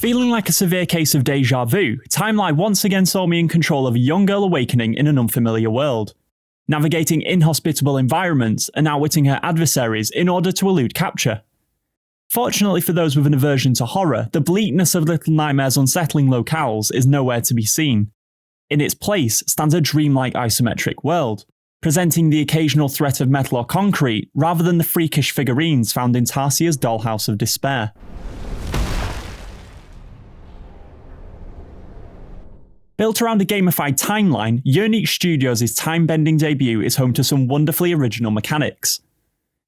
Feeling like a severe case of deja vu, Timelie once again saw me in control of a young girl awakening in an unfamiliar world, navigating inhospitable environments and outwitting her adversaries in order to elude capture. Fortunately for those with an aversion to horror, the bleakness of Little Nightmare's unsettling locales is nowhere to be seen. In its place stands a dreamlike isometric world, presenting the occasional threat of metal or concrete rather than the freakish figurines found in Tarsia's dollhouse of despair. Built around a gamified timeline, Urnique Studios' time-bending debut is home to some wonderfully original mechanics.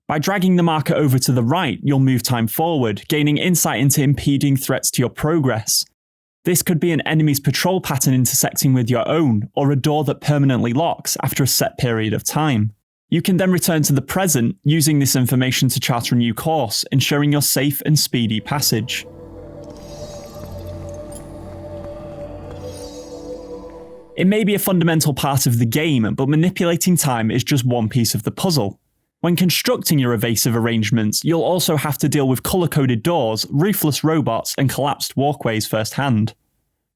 By dragging the marker over to the right, you'll move time forward, gaining insight into impeding threats to your progress. This could be an enemy's patrol pattern intersecting with your own, or a door that permanently locks after a set period of time. You can then return to the present, using this information to chart a new course, ensuring your safe and speedy passage. It may be a fundamental part of the game, but manipulating time is just one piece of the puzzle. When constructing your evasive arrangements, you'll also have to deal with colour-coded doors, ruthless robots, and collapsed walkways firsthand.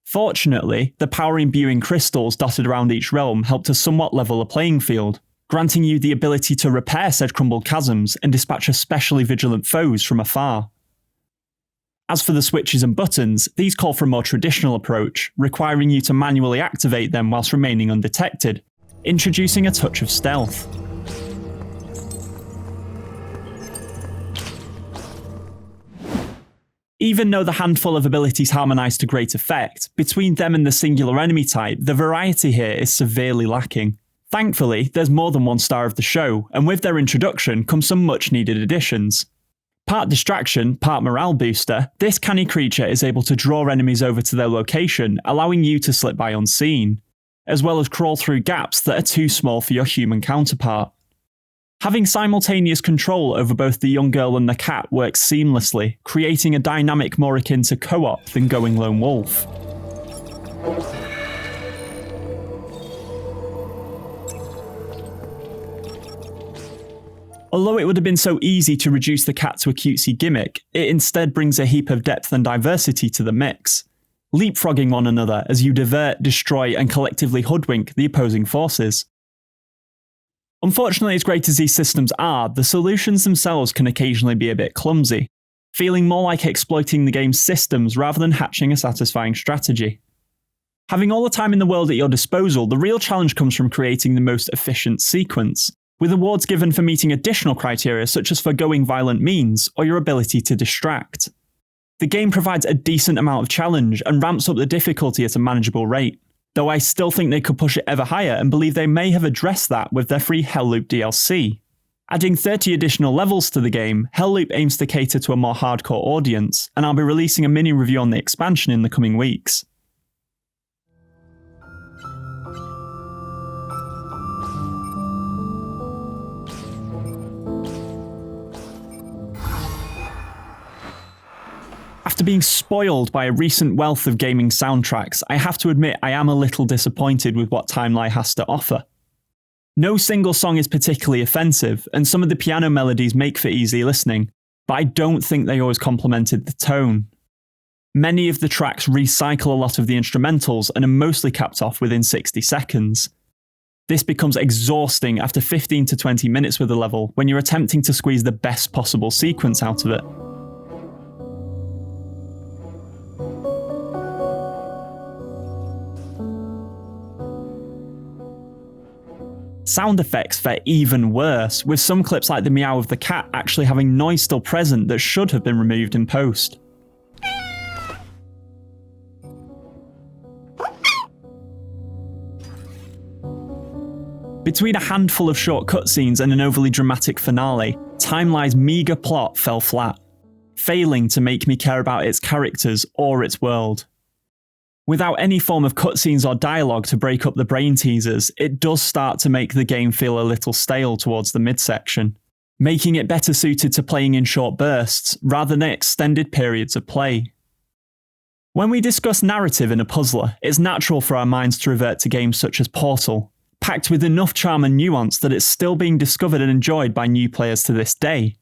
Fortunately, the power-imbuing crystals dotted around each realm help to somewhat level the playing field, granting you the ability to repair said crumbled chasms and dispatch especially vigilant foes from afar. As for the switches and buttons, these call for a more traditional approach, requiring you to manually activate them whilst remaining undetected, introducing a touch of stealth. Even though the handful of abilities harmonise to great effect, between them and the singular enemy type, the variety here is severely lacking. Thankfully, there's more than one star of the show, and with their introduction come some much needed additions. Part distraction, part morale booster, this canny creature is able to draw enemies over to their location, allowing you to slip by unseen, as well as crawl through gaps that are too small for your human counterpart. Having simultaneous control over both the young girl and the cat works seamlessly, creating a dynamic more akin to co-op than going lone wolf. Although it would have been so easy to reduce the cat to a cutesy gimmick, it instead brings a heap of depth and diversity to the mix, leapfrogging one another as you divert, destroy, and collectively hoodwink the opposing forces. Unfortunately, as great as these systems are, the solutions themselves can occasionally be a bit clumsy, feeling more like exploiting the game's systems rather than hatching a satisfying strategy. Having all the time in the world at your disposal, the real challenge comes from creating the most efficient sequence, with awards given for meeting additional criteria such as forgoing violent means or your ability to distract. The game provides a decent amount of challenge and ramps up the difficulty at a manageable rate, though I still think they could push it ever higher and believe they may have addressed that with their free Hell Loop DLC. Adding 30 additional levels to the game, Hell Loop aims to cater to a more hardcore audience, and I'll be releasing a mini review on the expansion in the coming weeks. After being spoiled by a recent wealth of gaming soundtracks, I have to admit I am a little disappointed with what Timelie has to offer. No single song is particularly offensive, and some of the piano melodies make for easy listening, but I don't think they always complemented the tone. Many of the tracks recycle a lot of the instrumentals and are mostly capped off within 60 seconds. This becomes exhausting after 15 to 20 minutes with a level when you're attempting to squeeze the best possible sequence out of it. Sound effects fare even worse, with some clips like the meow of the cat actually having noise still present that should have been removed in post. Between a handful of short cutscenes and an overly dramatic finale, Timelie's meagre plot fell flat, failing to make me care about its characters or its world. Without any form of cutscenes or dialogue to break up the brain teasers, it does start to make the game feel a little stale towards the midsection, making it better suited to playing in short bursts rather than extended periods of play. When we discuss narrative in a puzzler, it's natural for our minds to revert to games such as Portal, packed with enough charm and nuance that it's still being discovered and enjoyed by new players to this day.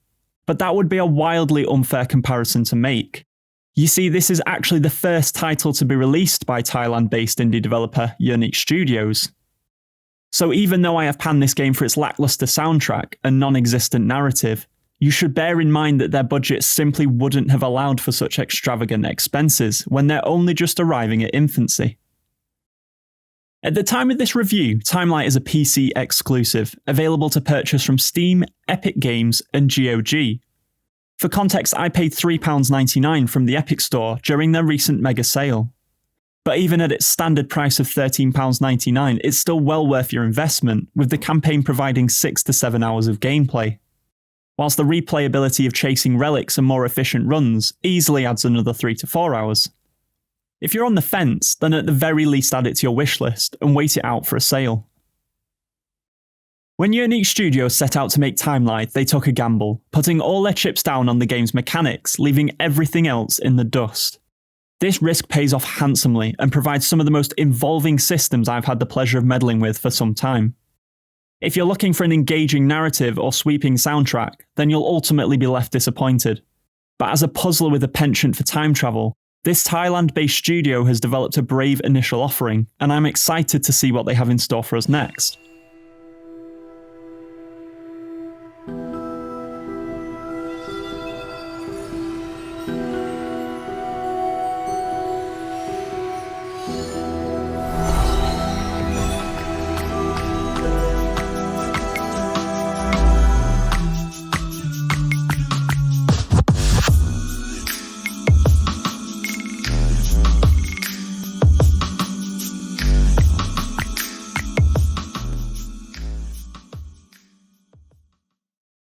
But that would be a wildly unfair comparison to make. You see, this is actually the first title to be released by Thailand-based indie developer Urnique Studios. So even though I have panned this game for its lackluster soundtrack and non-existent narrative, you should bear in mind that their budget simply wouldn't have allowed for such extravagant expenses when they're only just arriving at infancy. At the time of this review, Timelie is a PC exclusive, available to purchase from Steam, Epic Games, and GOG. For context, I paid £3.99 from the Epic Store during their recent mega sale. But even at its standard price of £13.99, it's still well worth your investment, with the campaign providing 6 to 7 hours of gameplay. Whilst the replayability of chasing relics and more efficient runs easily adds another 3 to 4 hours. If you're on the fence, then at the very least add it to your wishlist and wait it out for a sale. When Urnique Studios set out to make Timelie, they took a gamble, putting all their chips down on the game's mechanics, leaving everything else in the dust. This risk pays off handsomely and provides some of the most involving systems I've had the pleasure of meddling with for some time. If you're looking for an engaging narrative or sweeping soundtrack, then you'll ultimately be left disappointed. But as a puzzler with a penchant for time travel, this Thailand-based studio has developed a brave initial offering, and I'm excited to see what they have in store for us next.